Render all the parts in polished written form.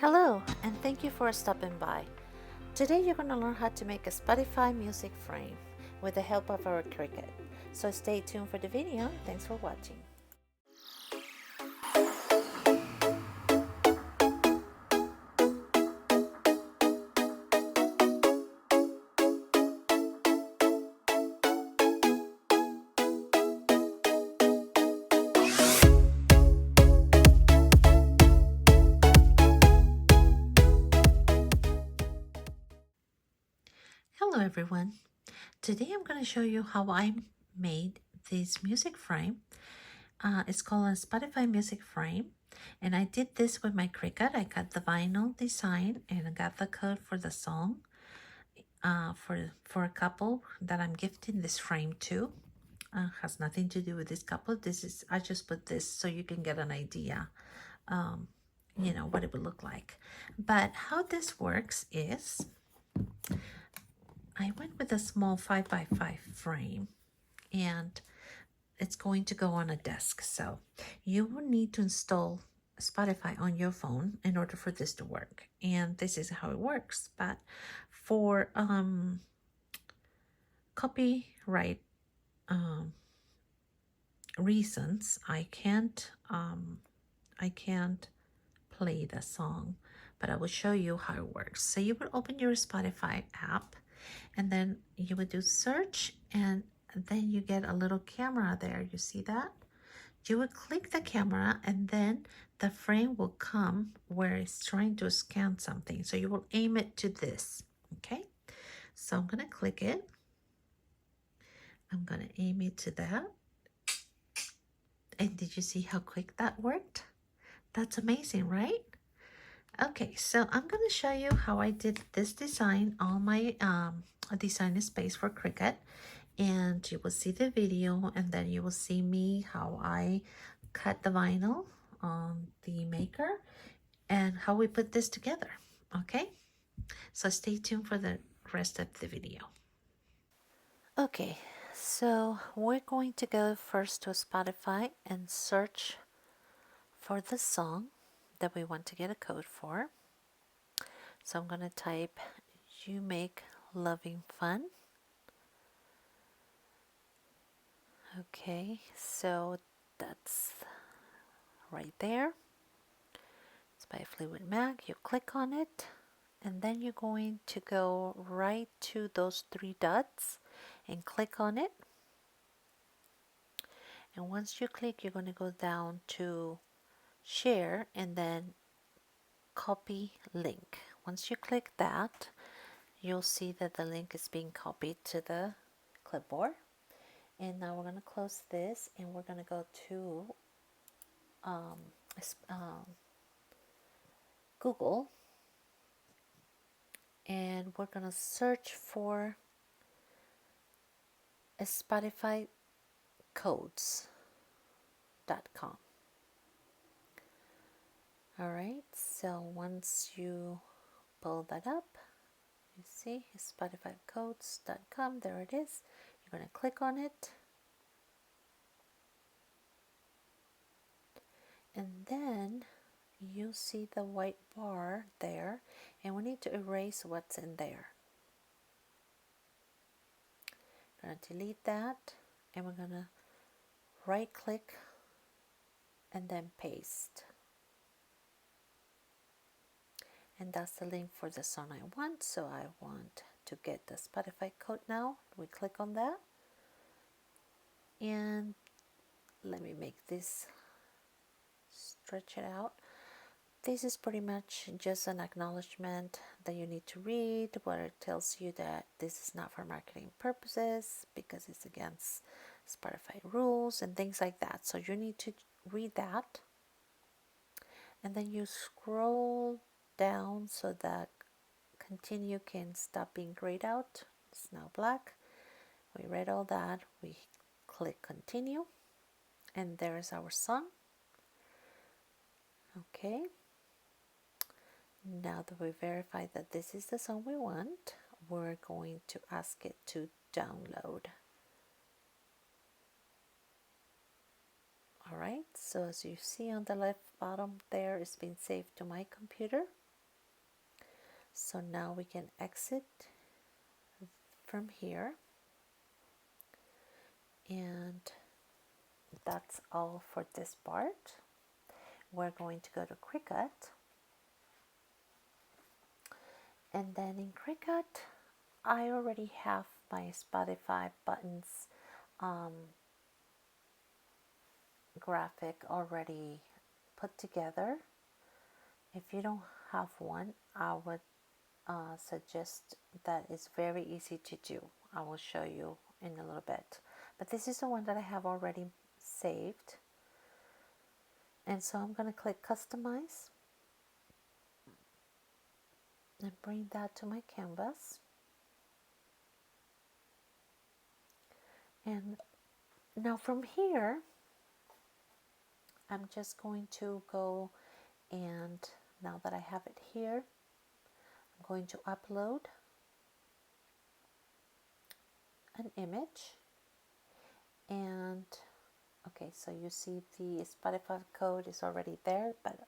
Hello, and thank you for stopping by. Today you're going to learn how to make a Spotify music frame with the help of our Cricut. So stay tuned for the video. Thanks for watching. Hello everyone. Today I'm going to show you how I made this music frame. It's called a Spotify music frame, and I did this with my Cricut. I got the vinyl design and I got the code for the song for a couple that I'm gifting this frame to. Has nothing to do with this couple. I just put this so you can get an idea, what it would look like. But how this works is I went with a small 5x5 frame, and it's going to go on a desk. So you will need to install Spotify on your phone in order for this to work. And this is how it works. But for copyright reasons, I can't play the song, but I will show you how it works. So you would open your Spotify app, and then you would do search, and then you get a little camera there. You see that? You would click the camera, and then the frame will come where it's trying to scan something. So you will aim it to this. Okay, so I'm gonna click it. I'm gonna aim it to that. And did you see how quick that worked? That's amazing, right? Okay, so I'm going to show you how I did this design on my design space for Cricut. And you will see the video, and then you will see me how I cut the vinyl on the maker and how we put this together. Okay, so stay tuned for the rest of the video. Okay, so we're going to go first to Spotify and search for the song that we want to get a code for. So I'm going to type "You Make Loving Fun." Okay, so that's right there. It's by Fleetwood Mac. You click on it, and then you're going to go right to those three dots and click on it. And once you click, you're going to go down to share and then copy link. Once you click that, you'll see that the link is being copied to the clipboard. And now we're going to close this, and we're going to go to Google, and we're going to search for Spotify codes.com. Alright, so once you pull that up, you see spotifycodes.com, there it is. You're going to click on it, and then you see the white bar there, and we need to erase what's in there. We're going to delete that, and we're going to right click and then paste. And that's the link for the song I want. So I want to get the Spotify code now. We click on that, and let me make this, stretch it out. This is pretty much just an acknowledgement that you need to read, where it tells you that this is not for marketing purposes because it's against Spotify rules and things like that. So you need to read that, and then you scroll down so that continue can stop being grayed out. It's now black. We read all that. We click continue, and there's our song. Okay, now that we verified that this is the song we want, we're going to ask it to download. Alright, so as you see on the left bottom there, it's been saved to my computer. So now we can exit from here, and that's all for this part. We're going to go to Cricut, and then in Cricut I already have my Spotify buttons graphic already put together. If you don't have one, I would suggest that it's very easy to do. I will show you in a little bit. But this is the one that I have already saved. And so I'm going to click Customize and bring that to my canvas. And now from here, I'm just going to go, and now that I have it here, I'm going to upload an image. And okay, so you see the Spotify code is already there, but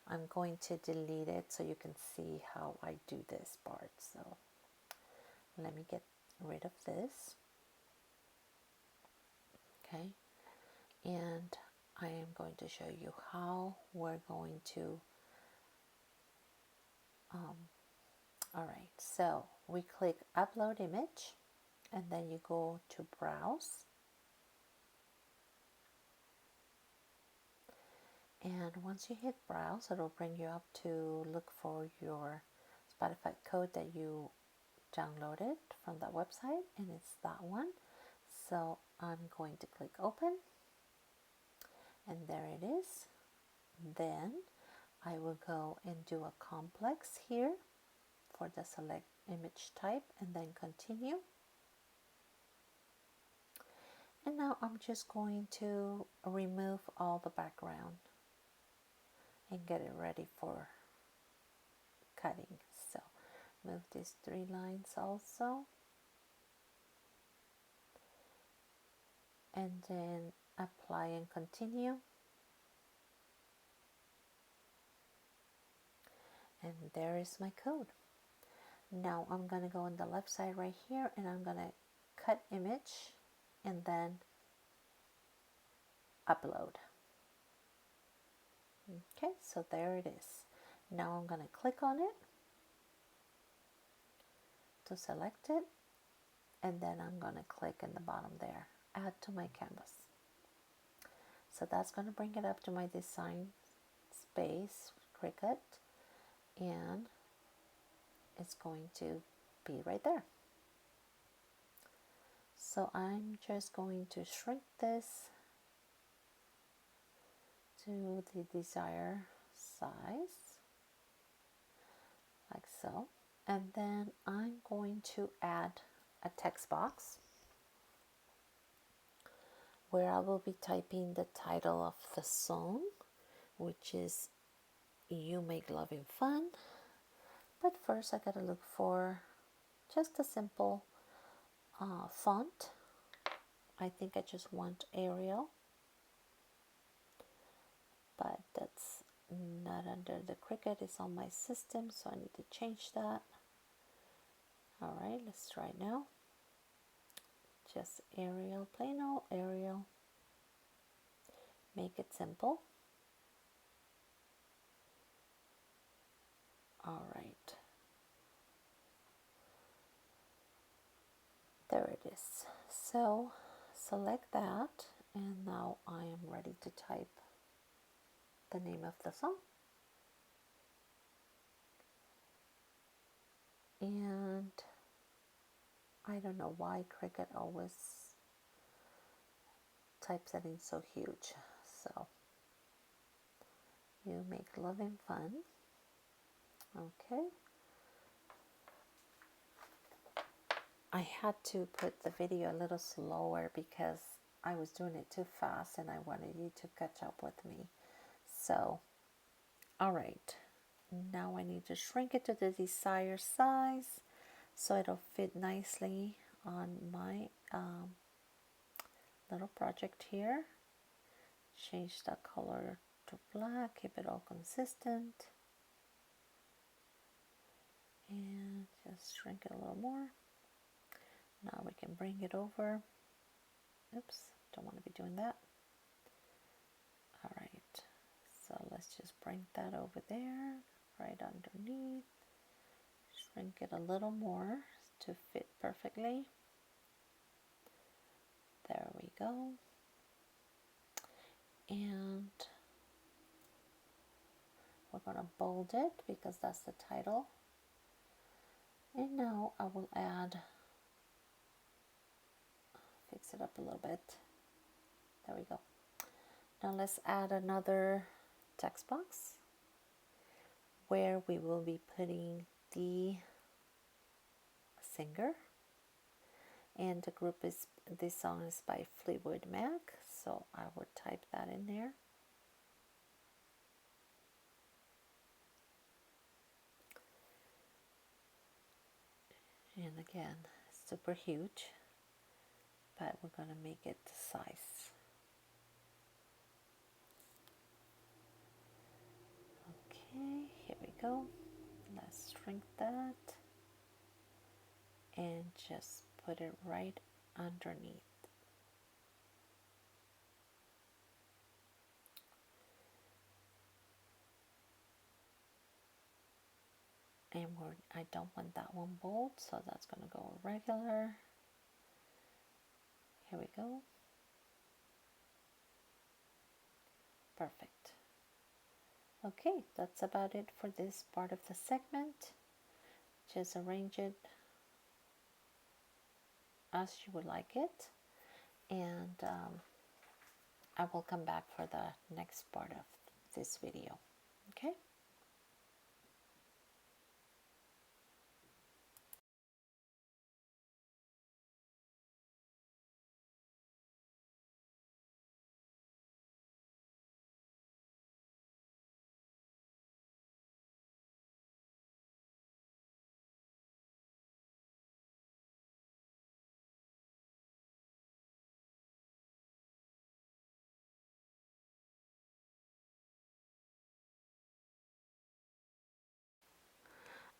I'm going to delete it so you can see how I do this part. So let me get rid of this. Okay, and I am going to show you how we're going to all right, so we click upload image, and then you go to browse, and once you hit browse, it'll bring you up to look for your Spotify code that you downloaded from that website, and it's that one. So I'm going to click open, and there it is. Then I will go and do a complex here for the select image type, and then continue. And now I'm just going to remove all the background and get it ready for cutting. So move these 3 lines also, and then apply and continue. And there is my code. Now I'm going to go on the left side right here, and I'm going to cut image and then upload. Okay, so there it is. Now I'm going to click on it to select it, and then I'm going to click in the bottom there, add to my canvas. So that's going to bring it up to my design space, Cricut, and it's going to be right there. So I'm just going to shrink this to the desired size, like so. And then I'm going to add a text box where I will be typing the title of the song, which is You Make Loving Fun. But first I gotta look for just a simple font. I think I just want Arial, but that's not under the Cricut, it's on my system, so I need to change that. All right, let's try now. Just Arial, plain old Arial. Make it simple. All right. There it is. So select that, and now I am ready to type the name of the song. And I don't know why Cricut always types it in so huge. So You Make Loving Fun. Okay. I had to put the video a little slower because I was doing it too fast and I wanted you to catch up with me. So, all right. Now I need to shrink it to the desired size so it'll fit nicely on my little project here. Change the color to black, keep it all consistent. shrink it a little more. Now we can bring it over. Oops, don't want to be doing that. All right, so let's just bring that over there, right underneath. Shrink it a little more to fit perfectly. There we go. And we're going to bold it because that's the title. And now I will fix it up a little bit. There we go. Now let's add another text box where we will be putting the singer. And the group is, this song is by Fleetwood Mac, so I would type that in there. And again, super huge, but we're going to make it the size. Okay, here we go. Let's shrink that and just put it right underneath. And I don't want that one bold, so that's going to go regular. Here we go. Perfect. Okay, that's about it for this part of the segment. Just arrange it as you would like it, and I will come back for the next part of this video. Okay.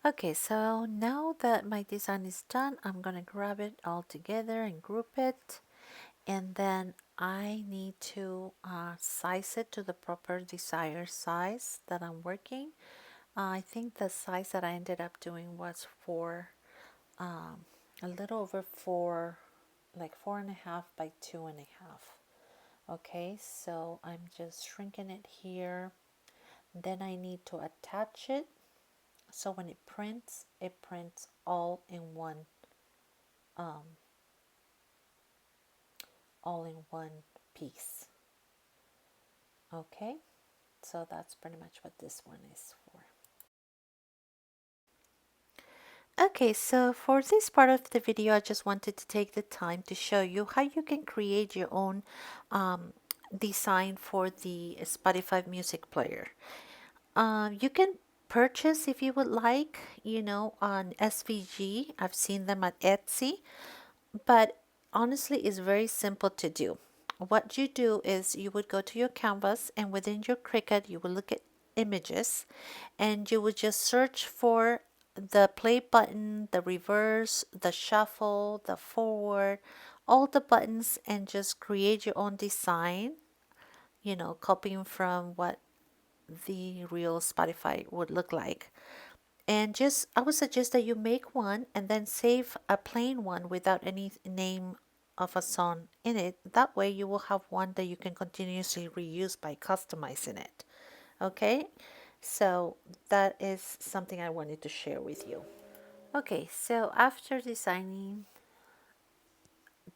Okay, so now that my design is done, I'm gonna grab it all together and group it, and then I need to size it to the proper desired size that I'm working. I think the size that I ended up doing was for a little over 4, like 4.5 by 2.5. Okay, so I'm just shrinking it here. Then I need to attach it, so when it prints all in one piece. Okay, so that's pretty much what this one is for. Okay, so for this part of the video, I just wanted to take the time to show you how you can create your own design for the Spotify music player. You can purchase, if you would like, on SVG. I've seen them at Etsy, but honestly, it's very simple to do. What you do is you would go to your canvas, and within your Cricut, you will look at images, and you would just search for the play button, the reverse, the shuffle, the forward, all the buttons, and just create your own design, copying from what the real Spotify would look like. And just, I would suggest that you make one and then save a plain one without any name of a song in it. That way you will have one that you can continuously reuse by customizing it. Okay, so that is something I wanted to share with you. Okay, so after designing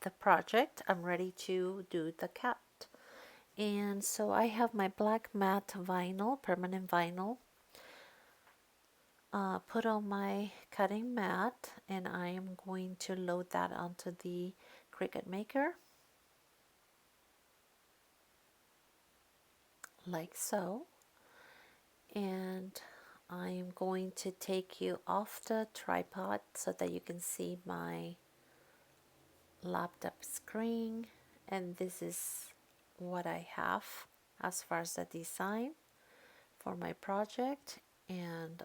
the project, I'm ready to do the cat. And so I have my black matte vinyl, permanent vinyl, put on my cutting mat, and I am going to load that onto the Cricut Maker like so. And I'm going to take you off the tripod so that you can see my laptop screen, and this is what I have as far as the design for my project. And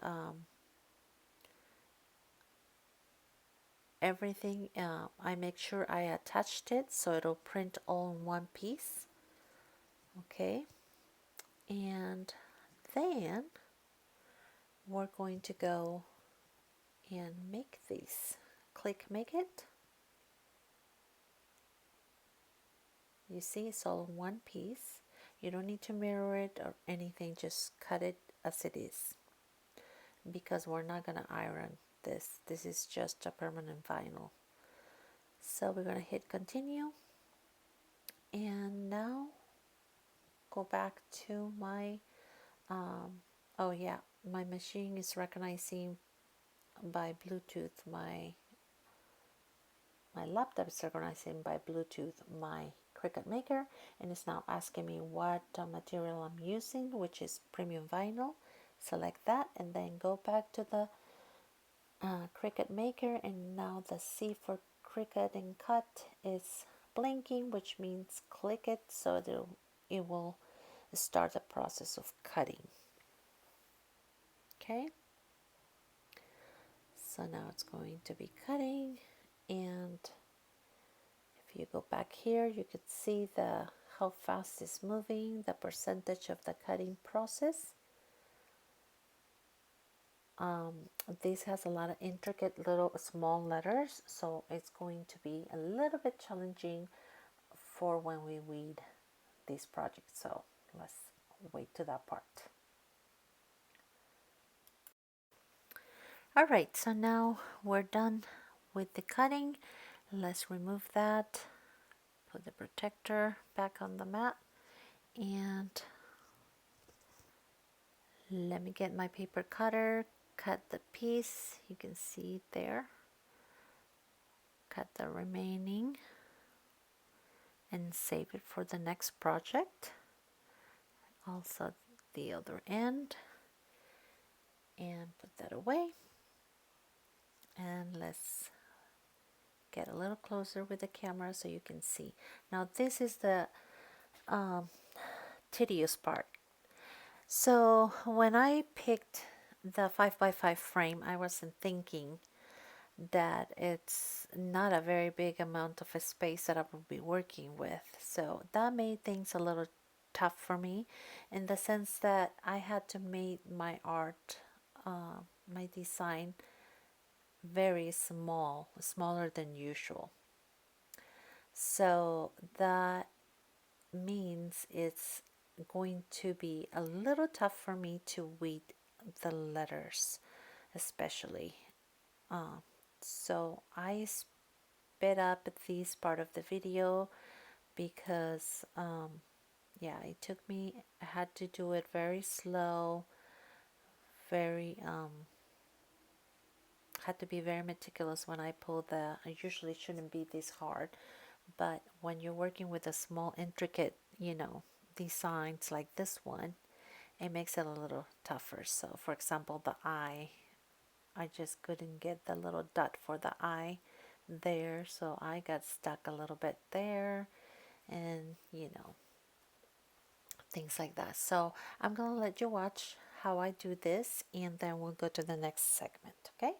everything, I make sure I attached it so it'll print all in one piece. Okay, and then we're going to go and make these. Click make it. You see it's all in one piece. You don't need to mirror it or anything, just cut it as it is, because we're not going to iron this. This is just a permanent vinyl. So we're going to hit continue, and now go back to my oh yeah, my machine is recognizing by Bluetooth, my laptop is recognizing by Bluetooth my Cricut Maker, and it's now asking me what material I'm using, which is premium vinyl. Select that and then go back to the Cricut Maker, and now the C for Cricut and Cut is blinking, which means click it so that it will start the process of cutting. Okay, so now it's going to be cutting, and if you go back here you could see the how fast it's moving, the percentage of the cutting process. This has a lot of intricate little small letters, so it's going to be a little bit challenging for when we read this project. So let's wait to that part. All right, so now we're done with the cutting. Let's remove that, put the protector back on the mat, and let me get my paper cutter, cut the piece, you can see it there, cut the remaining, and save it for the next project. Also the other end, and put that away. And let's get a little closer with the camera so you can see. Now this is the tedious part. So when I picked the 5x5 frame, I wasn't thinking that it's not a very big amount of a space that I will be working with. So that made things a little tough for me, in the sense that I had to make my art, my design, very small, smaller than usual. So that means it's going to be a little tough for me to read the letters, especially. So I sped up this part of the video because, yeah, it took me, I had to do it very slow, very, had to be very meticulous when I pull the, it usually shouldn't be this hard, but when you're working with a small intricate, designs like this one, it makes it a little tougher. So for example, the eye, I just couldn't get the little dot for the eye there, so I got stuck a little bit there, and things like that. So I'm gonna let you watch how I do this, and then we'll go to the next segment. Okay.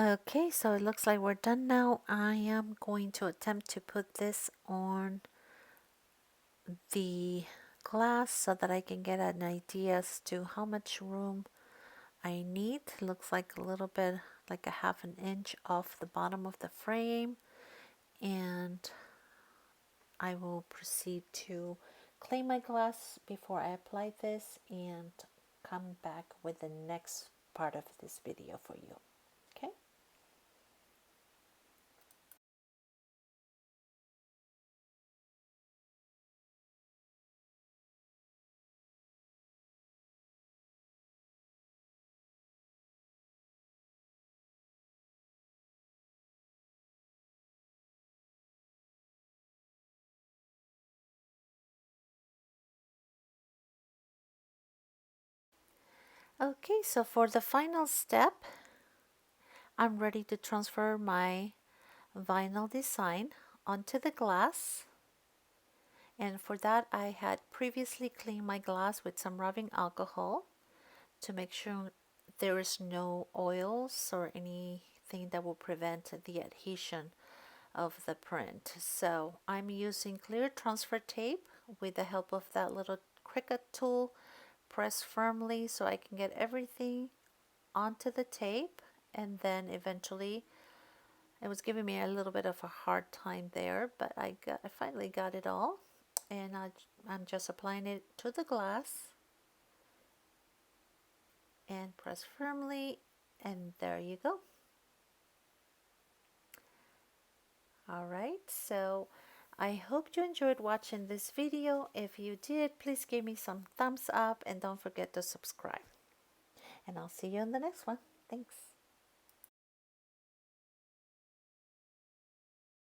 Okay, so it looks like we're done now. I am going to attempt to put this on the glass so that I can get an idea as to how much room I need. Looks like a little bit, like a half an inch off the bottom of the frame, and I will proceed to clean my glass before I apply this and come back with the next part of this video for you. Okay. Okay, so for the final step, I'm ready to transfer my vinyl design onto the glass. And for that, I had previously cleaned my glass with some rubbing alcohol to make sure there is no oils or anything that will prevent the adhesion of the print. So I'm using clear transfer tape with the help of that little Cricut tool. Press firmly so I can get everything onto the tape, and then eventually it was giving me a little bit of a hard time there, but I finally got it all, and I'm just applying it to the glass and press firmly, and there you go. All right, so I hope you enjoyed watching this video. If you did, please give me some thumbs up and don't forget to subscribe. And I'll see you in the next one. Thanks.